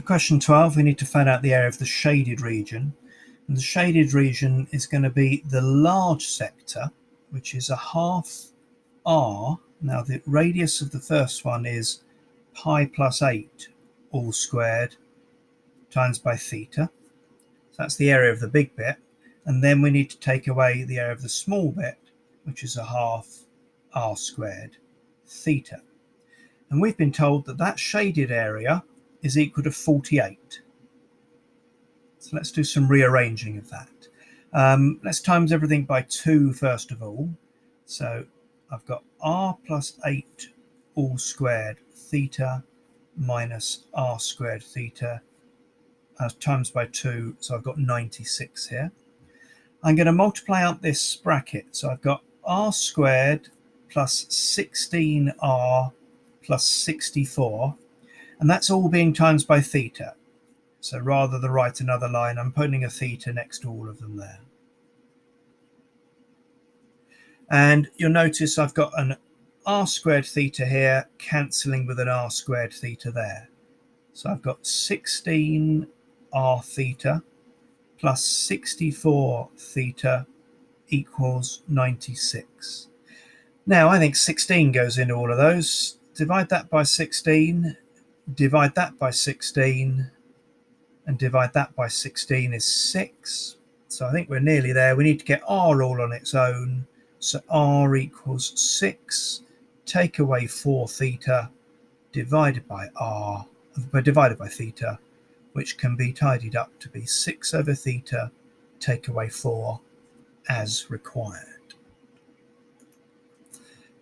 For question 12, we need to find out the area of the shaded region. And the shaded region is going to be the large sector, which is a half r. Now the radius of the first one is pi plus 8 all squared times by theta. So that's the area of the big bit. And then we need to take away the area of the small bit, which is a half r squared theta. And we've been told that that shaded area is equal to 48. So let's do some rearranging of that. Let's times everything by 2 first of all. So I've got r plus 8 all squared theta minus r squared theta times by 2. So I've got 96 here. I'm going to multiply out this bracket. So I've got r squared plus 16r plus 64. And that's all being times by theta. So rather than write another line, I'm putting a theta next to all of them there. And you'll notice I've got an r squared theta here cancelling with an r squared theta there. So I've got 16 r theta plus 64 theta equals 96. Now I think 16 goes into all of those. Divide that by 16, divide that by 16, and divide that by 16 is 6. So I think we're nearly there. We need to get r all on its own. So r equals 6, take away 4 theta, divided by theta, which can be tidied up to be 6 over theta, take away 4, as required.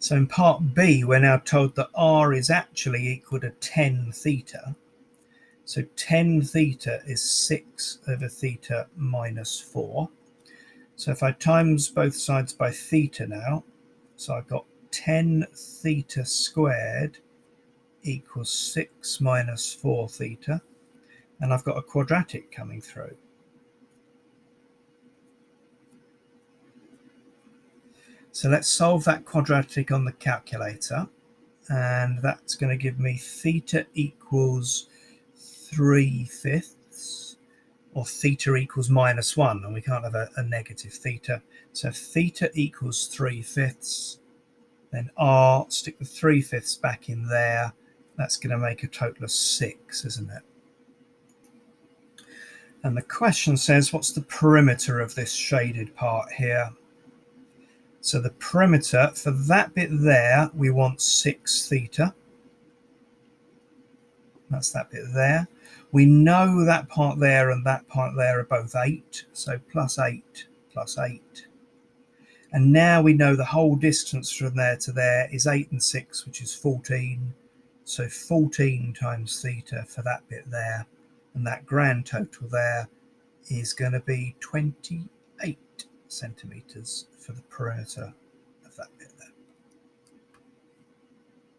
So in part B, we're now told that r is actually equal to 10 theta. So 10 theta is 6 over theta minus 4. So if I times both sides by theta now, so I've got 10 theta squared equals 6 minus 4 theta. And I've got a quadratic coming through. So let's solve that quadratic on the calculator. And that's going to give me theta equals 3/5. Or theta equals minus 1, and we can't have a negative theta. So theta equals 3/5, then r, stick the 3/5 back in there. That's going to make a total of 6, isn't it? And the question says, what's the perimeter of this shaded part here? So the perimeter for that bit there, we want 6 theta. That's that bit there. We know that part there and that part there are both 8. So plus 8 plus 8. And now we know the whole distance from there to there is 8 and 6, which is 14. So 14 times theta for that bit there. And that grand total there is going to be 28 centimetres for the perimeter of that bit.